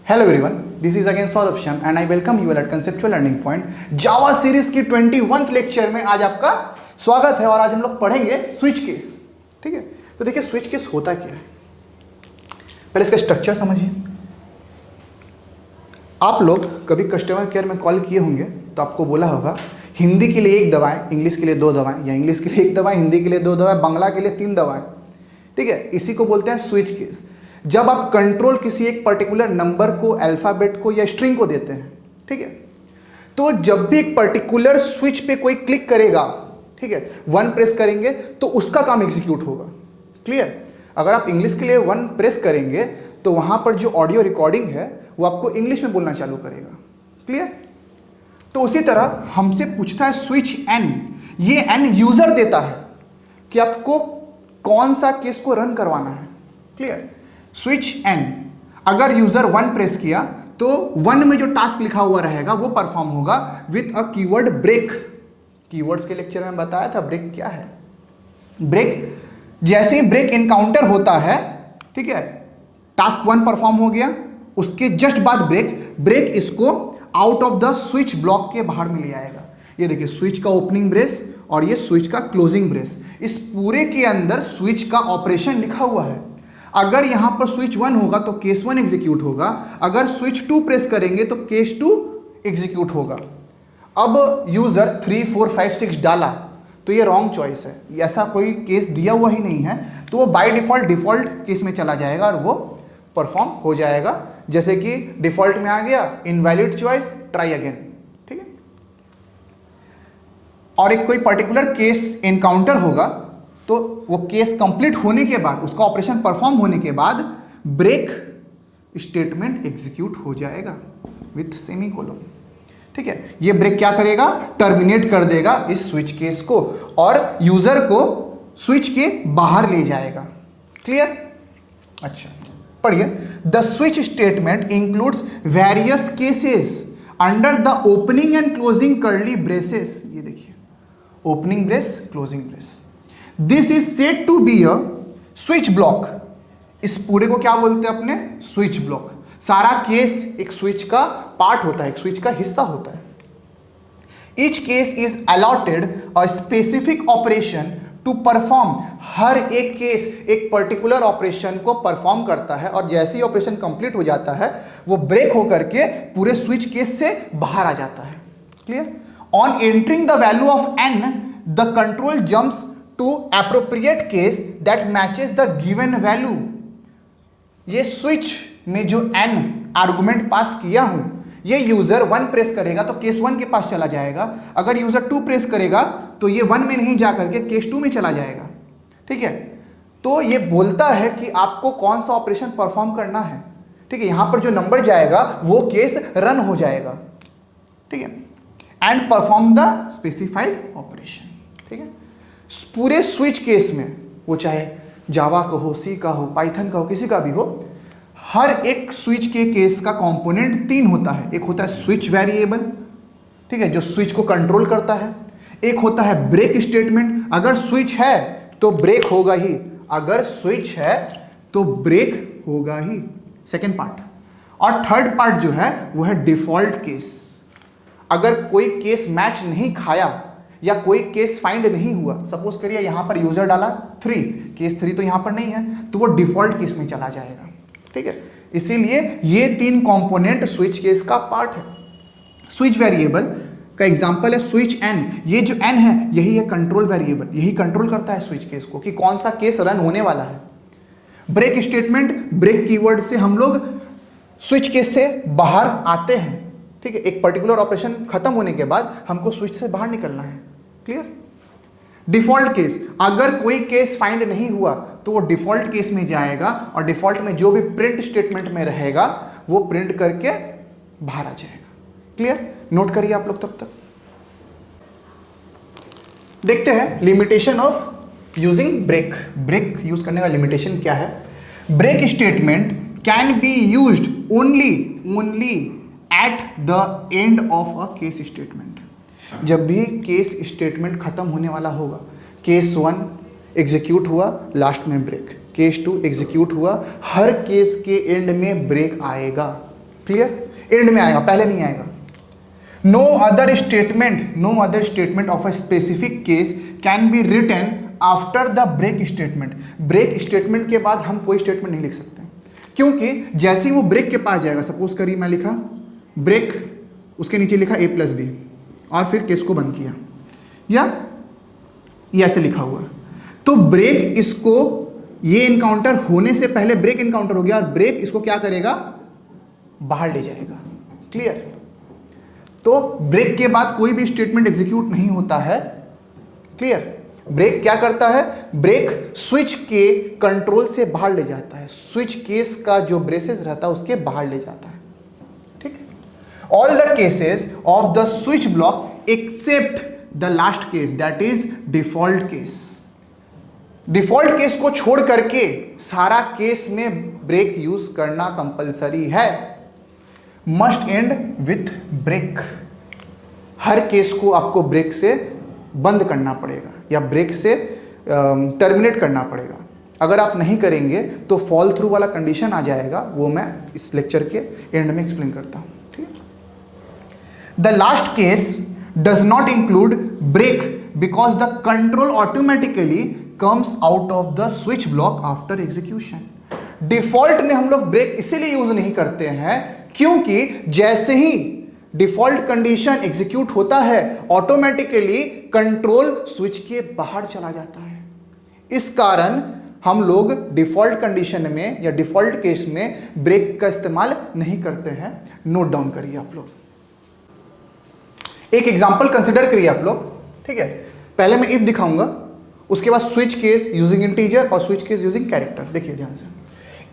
Hello everyone, this is again Saurabh Shyam and I welcome you at conceptual learning point Java series की 21th lecture में आज आपका स्वागत है। और आज हम लोग पढ़ेंगे स्विच केस। ठीक है, तो देखिए स्विच केस होता क्या है, पहले इसका स्ट्रक्चर समझिए। आप लोग कभी कस्टमर केयर में कॉल किए होंगे तो आपको बोला होगा हिंदी के लिए 1 दवाएं, इंग्लिश के लिए 2 दवाएं, या इंग्लिश के लिए 1 दवाएं, हिंदी के लिए 2 दवाएं, बांग्ला के लिए 3 दवाएं। ठीक है, इसी को बोलते हैं स्विच केस। जब आप कंट्रोल किसी एक पर्टिकुलर नंबर को, अल्फाबेट को या स्ट्रिंग को देते हैं, ठीक है, तो जब भी एक पर्टिकुलर स्विच पे कोई क्लिक करेगा, ठीक है, 1 प्रेस करेंगे तो उसका काम एग्जीक्यूट होगा। क्लियर? अगर आप इंग्लिश के लिए 1 प्रेस करेंगे तो वहां पर जो ऑडियो रिकॉर्डिंग है वो आपको इंग्लिश में बोलना चालू करेगा। क्लियर? तो उसी तरह हमसे पूछता है स्विच एन, ये एन यूजर देता है कि आपको कौन सा केस को रन करवाना है। क्लियर? स्विच एन, अगर यूजर 1 प्रेस किया तो 1 में जो टास्क लिखा हुआ रहेगा वो परफॉर्म होगा with a keyword break. Keywords के लेक्चर में बताया था ब्रेक क्या है। ब्रेक, जैसे ही ब्रेक एनकाउंटर होता है, ठीक है, टास्क 1 परफॉर्म हो गया, उसके जस्ट बाद ब्रेक इसको out of the switch block के बाहर में ले आएगा। ये देखिए स्विच का ओपनिंग ब्रेस और ये स्विच का क्लोजिंग ब्रेस, इस पूरे के अंदर स्विच का ऑपरेशन लिखा हुआ है। अगर यहां पर स्विच 1 होगा तो केस 1 एग्जीक्यूट होगा, अगर स्विच 2 प्रेस करेंगे तो केस 2 एग्जीक्यूट होगा। अब यूजर 3, 4, 5, 6 डाला तो ये रॉन्ग चॉइस है, ऐसा कोई केस दिया हुआ ही नहीं है, तो वो बाय डिफॉल्ट केस में चला जाएगा और वो परफॉर्म हो जाएगा। जैसे कि डिफॉल्ट में आ गया इनवैलिड चॉइस, ट्राई अगेन। ठीक है, और एक कोई पर्टिकुलर केस एनकाउंटर होगा तो वो केस कंप्लीट होने के बाद, उसका ऑपरेशन परफॉर्म होने के बाद ब्रेक स्टेटमेंट एग्जीक्यूट हो जाएगा विथ सेमीकोलन। ठीक है, ये ब्रेक क्या करेगा, टर्मिनेट कर देगा इस स्विच केस को और यूजर को स्विच के बाहर ले जाएगा। क्लियर? अच्छा पढ़िए, the switch statement includes various cases under the opening and closing curly braces. ये देखिए opening brace, closing brace. This is said to be a switch block. इस पूरे को क्या बोलते हैं अपने, स्विच ब्लॉक। सारा केस एक स्विच का पार्ट होता है, एक स्विच का हिस्सा होता है। Each case is allotted a specific operation to perform. हर एक केस एक पर्टिकुलर ऑपरेशन को परफॉर्म करता है और जैसे ही ऑपरेशन कंप्लीट हो जाता है वो ब्रेक होकर के पूरे स्विच केस से बाहर आ जाता है। Clear? On entering the value of N, the control jumps to appropriate case that matches the given value. ये स्विच में जो एन आर्गुमेंट पास किया हूं, ये यूजर 1 प्रेस करेगा तो केस 1 के पास चला जाएगा, अगर यूजर 2 प्रेस करेगा तो ये 1 में नहीं जाकर के केस 2 में चला जाएगा। ठीक है, तो ये बोलता है कि आपको कौन सा ऑपरेशन परफॉर्म करना है। ठीक है, यहां पर जो नंबर जाएगा वो केस रन हो जाएगा। ठीक है, and perform the specified operation. ठीक है, पूरे स्विच केस में, वो चाहे जावा का हो, सी का हो, पाइथन का हो, किसी का भी हो, हर एक स्विच के केस का कंपोनेंट 3 होता है। एक होता है स्विच वेरिएबल, ठीक है, जो स्विच को कंट्रोल करता है। एक होता है ब्रेक स्टेटमेंट, अगर स्विच है तो ब्रेक होगा ही, अगर स्विच है तो ब्रेक होगा ही, सेकेंड पार्ट। और थर्ड पार्ट जो है वो है डिफॉल्ट केस। अगर कोई केस मैच नहीं खाया या कोई केस फाइंड नहीं हुआ, सपोज करिए यहां पर यूजर डाला 3, केस 3 तो यहां पर नहीं है, तो वो डिफॉल्ट केस में चला जाएगा। ठीक है, इसीलिए ये 3 कंपोनेंट स्विच केस का पार्ट है। स्विच वेरिएबल का एग्जांपल है स्विच एन। ये जो एन है यही है कंट्रोल वेरिएबल, यही कंट्रोल करता है स्विच केस को कि कौन सा केस रन होने वाला है। ब्रेक स्टेटमेंट, ब्रेक कीवर्ड से हम लोग स्विच केस से बाहर आते हैं। ठीक है, एक पर्टिकुलर ऑपरेशन खत्म होने के बाद हमको स्विच से बाहर निकलना है। क्लियर? डिफॉल्ट केस, अगर कोई केस फाइंड नहीं हुआ तो वो डिफॉल्ट केस में जाएगा और डिफॉल्ट में जो भी प्रिंट स्टेटमेंट में रहेगा वो प्रिंट करके बाहर आ जाएगा। क्लियर? नोट करिए आप लोग तब तक। देखते हैं limitation of using break. Break use करने का लिमिटेशन क्या है। Break statement can be used only at the end of a case statement. जब भी केस स्टेटमेंट खत्म होने वाला होगा, केस 1 एग्जीक्यूट हुआ, लास्ट में ब्रेक, केस 2 एग्जीक्यूट हुआ, हर केस के एंड में ब्रेक आएगा। क्लियर? एंड में आएगा, पहले नहीं आएगा। No other statement of a specific case can be written after the break statement. Break statement के बाद हम कोई स्टेटमेंट नहीं लिख सकते, क्योंकि जैसे ही वो ब्रेक के पास जाएगा, सपोज करिए मैं लिखा ब्रेक, उसके नीचे लिखा a + b और फिर केस को बंद किया, या ये ऐसे लिखा हुआ है, तो ब्रेक इसको, ये इनकाउंटर होने से पहले ब्रेक इनकाउंटर हो गया और ब्रेक इसको क्या करेगा, बाहर ले जाएगा। क्लियर? तो ब्रेक के बाद कोई भी स्टेटमेंट एग्जीक्यूट नहीं होता है। क्लियर? ब्रेक क्या करता है, ब्रेक स्विच के कंट्रोल से बाहर ले जाता है, स्विच केस का जो ब्रेसेस रहता है उसके बाहर ले जाता है। ठीक? All the cases of the switch block except the last case, that is default case. Default case को छोड़ करके सारा केस में ब्रेक यूज करना कंपलसरी है। Must end with break. हर केस को आपको ब्रेक से बंद करना पड़ेगा या ब्रेक से टर्मिनेट करना पड़ेगा। अगर आप नहीं करेंगे तो फॉल थ्रू वाला कंडीशन आ जाएगा, वो मैं इस लेक्चर के एंड में एक्सप्लेन करता हूं। ठीक है? The last case does not include break because the control automatically comes out of the switch block after execution. Default में हम लोग ब्रेक इसीलिए यूज नहीं करते हैं क्योंकि जैसे ही डिफॉल्ट कंडीशन एग्जीक्यूट होता है ऑटोमेटिकली कंट्रोल स्विच के बाहर चला जाता है। इस कारण हम लोग डिफॉल्ट कंडीशन में या डिफॉल्ट केस में ब्रेक का इस्तेमाल नहीं करते हैं। नोट डाउन करिए आप लोग। एक एग्जांपल कंसिडर करिए आप लोग। ठीक है? पहले मैं इफ दिखाऊंगा, उसके बाद स्विच केस यूजिंग इंटीजर और स्विच केस यूजिंग कैरेक्टर। देखिए ध्यान से।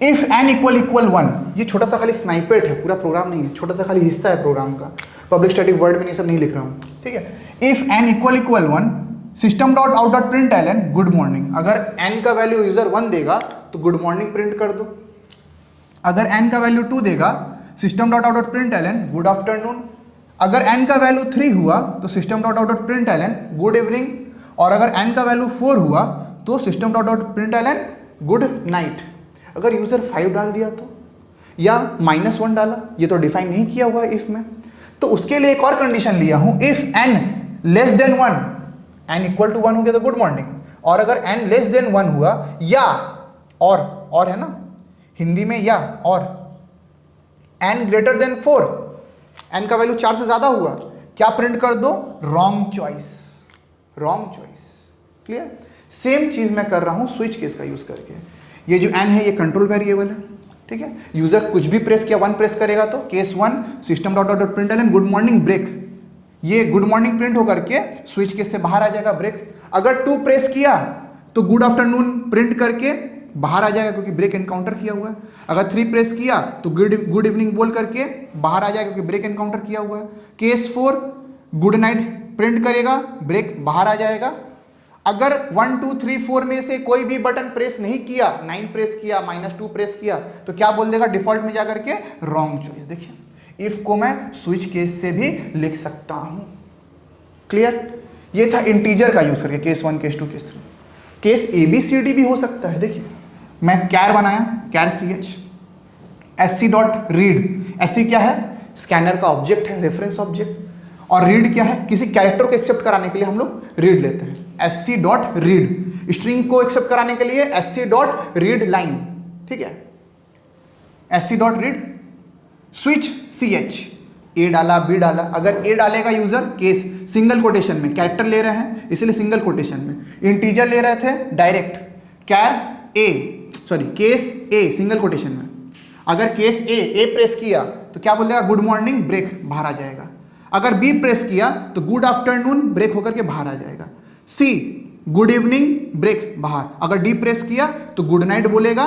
इफ n = 1, ये छोटा सा खाली स्नाइपेट है, पूरा प्रोग्राम नहीं है, छोटा सा खाली हिस्सा है प्रोग्राम का। पब्लिक स्टैटिक वर्ड में ये सब नहीं लिख रहा हूं। ठीक है? If n = 1 system.out.println good morning. अगर n का वैल्यू यूजर 1 देगा तो गुड मॉर्निंग प्रिंट कर दो। अगर n का वैल्यू 2 देगा system.out.println गुड आफ्टरनून। अगर n का वैल्यू 3 हुआ तो system.out.println गुड इवनिंग। और अगर n का वैल्यू 4 हुआ तो system.out.println गुड नाइट। अगर यूजर 5 डाल दिया तो, या -1 डाला, ये तो डिफाइन नहीं किया हुआ इफ में, तो उसके लिए एक और कंडीशन लिया हूं। इफ n < 1, n = 1 हो गया तो गुड मॉर्निंग। और अगर n < 1 हुआ या और है ना हिंदी में, या और n > 4, n का वैल्यू 4 से ज्यादा हुआ, क्या प्रिंट कर दो, wrong choice. Wrong choice. Clear? Same चीज मैं कर रहा हूं स्विच केस का यूज करके। ये जो n है ये कंट्रोल वेरिएबल है। ठीक है? यूजर कुछ भी प्रेस किया, 1 प्रेस करेगा तो case 1 system.out.println good morning break, ये गुड मॉर्निंग प्रिंट होकर के स्विच केस से बाहर आ जाएगा ब्रेक। अगर 2 प्रेस किया तो गुड आफ्टरनून प्रिंट करके बाहर आ जाएगा क्योंकि ब्रेक एनकाउंटर किया हुआ है। अगर 3 प्रेस किया तो गुड इवनिंग बोल करके बाहर आ जाएगा क्योंकि ब्रेक एनकाउंटर किया हुआ है। केस 4 गुड नाइट प्रिंट करेगा, ब्रेक बाहर आ जाएगा। अगर 1 2 3 4 में से कोई भी बटन प्रेस नहीं किया, 9 प्रेस किया, -2 प्रेस किया, तो क्या बोल देगा डिफॉल्ट में जाकर के, रॉन्ग चॉइस। देखिए इफ को मैं स्विच केस से भी लिख सकता हूं। क्लियर? ये था इंटीजर का यूज करके, case 1 case 2 case 3। Case ABCD भी हो सकता है। देखिए मैं कैर बनाया, कैर ch sc.read। sc क्या है, स्कैनर का ऑब्जेक्ट है, रेफरेंस ऑब्जेक्ट। और रीड क्या है, किसी कैरेक्टर को एक्सेप्ट कराने के लिए हम लोग रीड लेते हैं, sc.read। स्ट्रिंग को एक्सेप्ट कराने के लिए sc.read लाइन। ठीक है? sc.read स्विच ch, a डाला, b डाला। अगर a डालेगा यूजर, केस सिंगल कोटेशन में, कैरेक्टर ले रहे हैं इसलिए सिंगल कोटेशन में। इंटीजर ले रहे थे direct, case a single quotation में। अगर केस a प्रेस किया तो क्या बोल देगा, गुड मॉर्निंग ब्रेक, बाहर आ जाएगा। अगर बी प्रेस किया तो गुड आफ्टरनून ब्रेक होकर के बाहर आ जाएगा। सी गुड इवनिंग ब्रेक, बाहर। अगर डी प्रेस किया तो गुड नाइट बोलेगा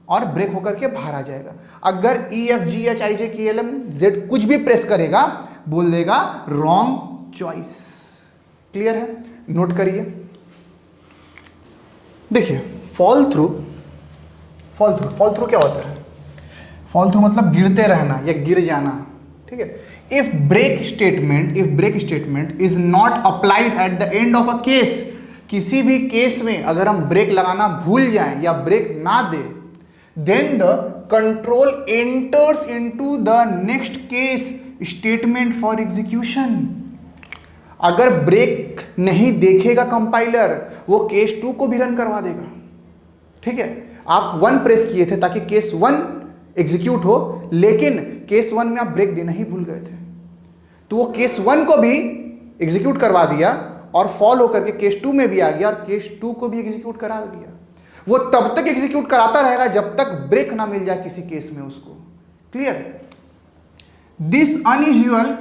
और ब्रेक होकर के बाहर आ जाएगा। अगर EFGHIJKLMZ कुछ भी प्रेस करेगा बोल देगा रॉन्ग चॉइस। क्लियर है? नोट करिए। देखिए फॉल थ्रू क्या होता है? फॉल थ्रू मतलब गिरते रहना या गिर जाना। ठीक है? If break statement is not applied at the end of a case, किसी भी केस में अगर हम ब्रेक लगाना भूल जाएं या ब्रेक ना दे, then the control enters into the next case statement for execution. अगर ब्रेक नहीं देखेगा कंपाइलर, वो केस 2 को भी रन करवा देगा। ठीक है, आप 1 प्रेस किए थे ताकि केस 1 एग्जीक्यूट हो, लेकिन केस 1 में आप ब्रेक देना ही भूल गए थे, तो वो केस 1 को भी एग्जीक्यूट करवा दिया और फॉल होकर के केस 2 में भी आ गया और केस 2 को भी एग्जीक्यूट करा दिया। वो तब तक एग्जीक्यूट कराता रहेगा जब तक ब्रेक ना मिल जाए किसी केस में उसको। Clear? This unusual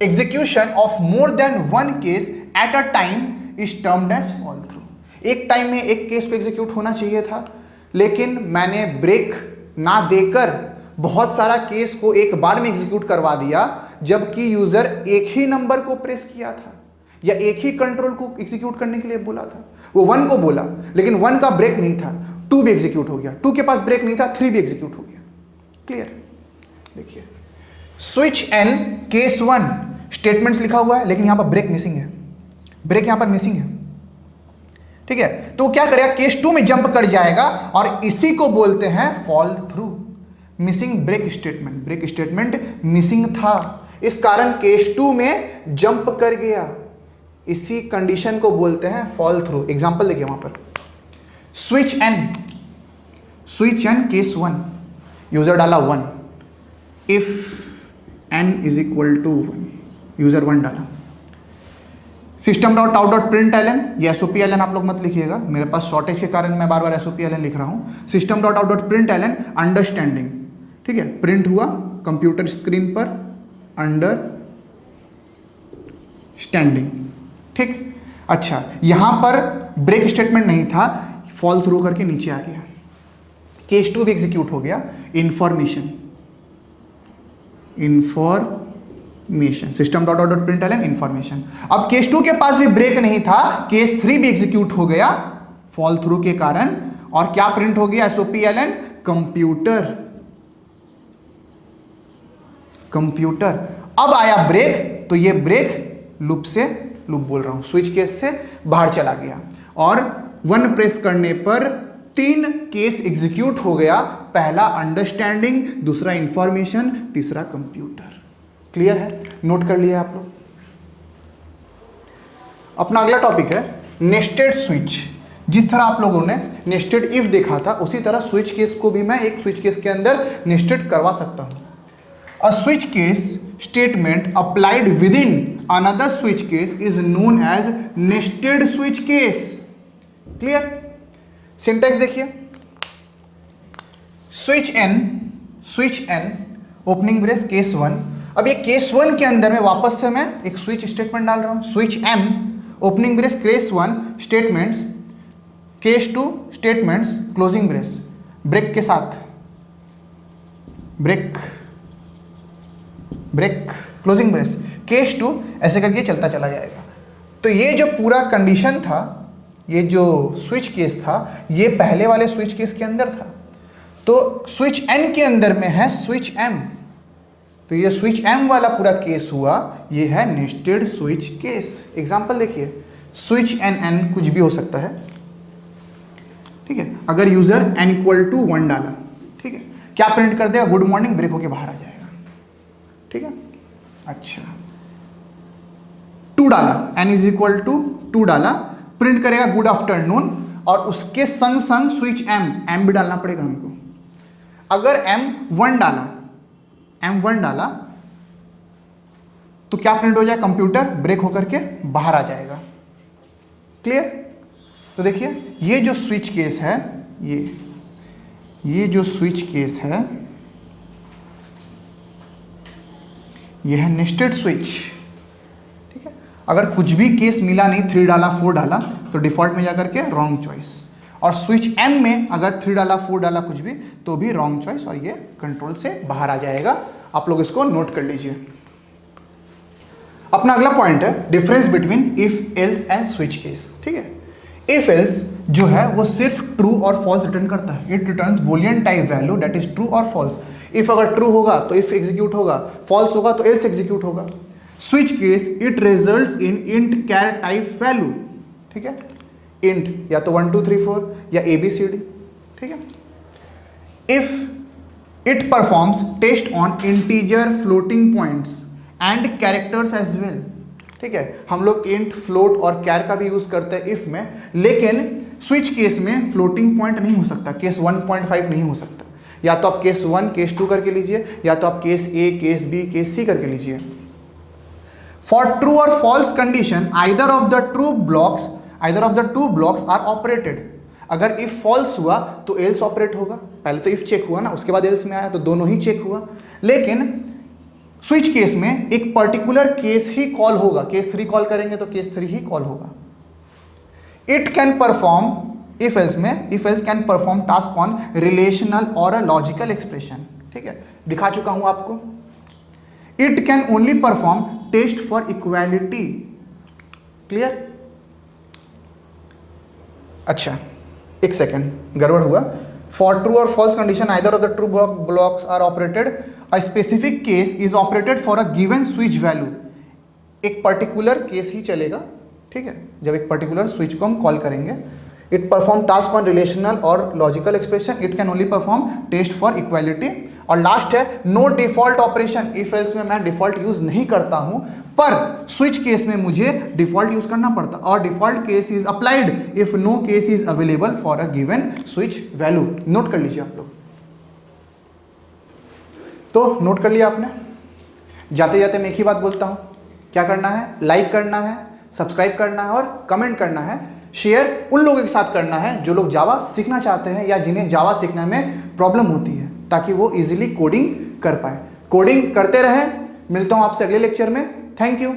execution of more than 1 case at a time is termed as fall through. एक टाइम में एक केस को एग्जीक्यूट होना चाहिए था, लेकिन मैंने ब्रेक ना देकर बहुत सारा केस को एक बार में एग्जीक्यूट करवा दिया, जबकि यूजर एक ही नंबर को प्रेस किया था या एक ही कंट्रोल को एग्जीक्यूट करने के लिए बोला था। वो 1 को बोला, लेकिन 1 का ब्रेक नहीं था, 2 भी एग्जीक्यूट हो गया, 2 के पास ब्रेक नहीं था, 3 भी एग्जीक्यूट हो गया। क्लियर? देखिए, स्विच एन केस 1 स्टेटमेंट्स लिखा हुआ है, लेकिन यहां पर ब्रेक मिसिंग है, ब्रेक यहां पर मिसिंग है। ठीक है, तो क्या करेगा, केस 2 में जंप कर जाएगा और इसी को बोलते हैं fall through. Missing break statement, break statement missing था, इस कारण केस 2 में जंप कर गया। इसी कंडीशन को बोलते हैं फॉल थ्रू। एग्जांपल देखिए वहां पर, स्विच एन केस 1, यूजर डाला 1, if n is equal to 1, user 1 डाला। System dot out dot print l n, ये SOPLN आप लोग मत लिखिएगा, मेरे पास शॉर्टेज के कारण मैं बार बार SOPLN लिख रहा हूं। System dot out dot print l an understanding, ठीक है, प्रिंट हुआ कंप्यूटर स्क्रीन पर अंडर स्टैंडिंग। ठीक, अच्छा, यहां पर ब्रेक स्टेटमेंट नहीं था, फॉल थ्रू करके नीचे आ गया, केस 2 भी एग्जीक्यूट हो गया। Information system dot dot print l n information. अब केस 2 के पास भी ब्रेक नहीं था, केस 3 भी एग्जीक्यूट हो गया फॉल थ्रू के कारण, और क्या प्रिंट हो गया, SOPLN कंप्यूटर। अब आया ब्रेक, तो ये ब्रेक लूप बोल रहा हूं, स्विच केस से बाहर चला गया और 1 प्रेस करने पर 3 केस एग्जीक्यूट हो गया, पहला अंडरस्टैंडिंग, दूसरा इंफॉर्मेशन, तीसरा कंप्यूटर। क्लियर है? नोट कर लिया आप लोग। अपना अगला टॉपिक है नेस्टेड स्विच। जिस तरह आप लोगों ने नेस्टेड इफ देखा था, उसी तरह स्विच केस को भी मैं एक स्विच केस के अंदर नेस्टेड करवा सकता हूं। A switch case statement applied within another switch case is known as nested switch case. Clear? Syntax देखिए, switch an opening brace case 1। अब ये केस 1 के अंदर में वापस से मैं एक स्विच स्टेटमेंट डाल रहा हूं, switch m opening brace case 1 statements, case 2 statements closing brace, break के साथ, ब्रेक क्लोजिंग ब्रेस, केस 2, ऐसे करके चलता चला जाएगा। तो ये जो पूरा कंडीशन था, ये जो स्विच केस था, ये पहले वाले स्विच केस के अंदर था। तो स्विच एन के अंदर में है स्विच एम, तो ये स्विच एम वाला पूरा केस हुआ, ये है नेस्टेड स्विच केस। एग्जांपल देखिए, स्विच एन कुछ भी हो सकता है, ठीक है। अगर यूजर n इक्वल टू 1 डाला, ठीक है, क्या प्रिंट कर देगा, गुड मॉर्निंग, ब्रेक होके बाहर आ जाएगा, ठीक है। अच्छा, 2 डाला, n इज इक्वल टू 2 डाला, प्रिंट करेगा गुड आफ्टरनून, और उसके संग संग स्विच एम भी डालना पड़ेगा हमको। अगर m1 डाला तो क्या प्रिंट हो जाए, कंप्यूटर ब्रेक होकर के बाहर आ जाएगा। क्लियर? तो देखिए, ये जो स्विच केस है, ये जो स्विच केस है, ये है नेस्टेड स्विच, ठीक है। अगर कुछ भी केस मिला नहीं, 3 डाला 4 डाला, तो डिफॉल्ट में जाकर के रॉन्ग चॉइस, और स्विच एम में अगर 3 डाला 4 डाला कुछ भी, तो भी रॉन्ग चॉइस, और ये कंट्रोल से बाहर आ जाएगा। आप लोग इसको नोट कर लीजिए। अपना अगला पॉइंट है difference between if else and switch case, ठीक है। इफ एल्स जो है वो सिर्फ ट्रू और फॉल्स रिटर्न करता है, it returns boolean type value that is true और फॉल्स। इफ अगर ट्रू होगा तो इफ एग्जीक्यूट होगा, फॉल्स होगा तो एल्स एग्जीक्यूट होगा। Switch case it results in int char type value, ठीक है, इंट या तो 1 2 3 4 या ABCD, ठीक है। If it performs test on integer floating points and characters as well. ठीक है, हम लोग इंट, फ्लोट और कैर का भी यूज करते हैं इफ में, लेकिन स्विच केस में फ्लोटिंग पॉइंट नहीं हो सकता, केस 1.5 नहीं हो सकता। या तो आप केस 1 केस 2 करके लीजिए, या तो आप case a, case b, case c करके लीजिए। फॉर ट्रू और false condition either of the two blocks are operated. अगर इफ फॉल्स हुआ तो एल्स ऑपरेट होगा। पहले तो इफ चेक हुआ ना, उसके बाद एल्स में आया, तो दोनों ही चेक हुआ। लेकिन स्विच केस में एक पर्टिकुलर केस ही कॉल होगा। केस 3 कॉल करेंगे तो केस 3 ही कॉल होगा। It can perform, if else can perform task on relational और अ लॉजिकल एक्सप्रेशन। ठीक है, दिखा चुका हूं आपको। It can only perform test for equality. Clear? अच्छा, एक सेकेंड, गड़बड़ हुआ। फॉर ट्रू और false condition either of the true blocks are operated, a specific case is operated for a given switch value. एक पर्टिकुलर केस ही चलेगा। ठीक है, जब एक पर्टिकुलर स्विच को हम कॉल करेंगे। It perform task on relational और logical expression, it can only perform test for equality. और लास्ट है no default operation. If else में मैं डिफॉल्ट यूज नहीं करता हूं, पर स्विच केस में मुझे डिफॉल्ट यूज करना पड़ता, और default case is applied if no case is available for a given switch value. Note कर लीजिए आप लोग। तो नोट कर लिया आपने। जाते जाते मैं एक ही बात बोलता हूं, क्या करना है? लाइक करना है, सब्सक्राइब करना है और कमेंट करना है। शेयर उन लोगों के साथ करना है जो लोग जावा सीखना चाहते हैं या जिन्हें जावा सीखने में प्रॉब्लम होती है, ताकि वो इजीली कोडिंग कर पाए। कोडिंग करते रहें। मिलता हूं आपसे अगले लेक्चर में। Thank you.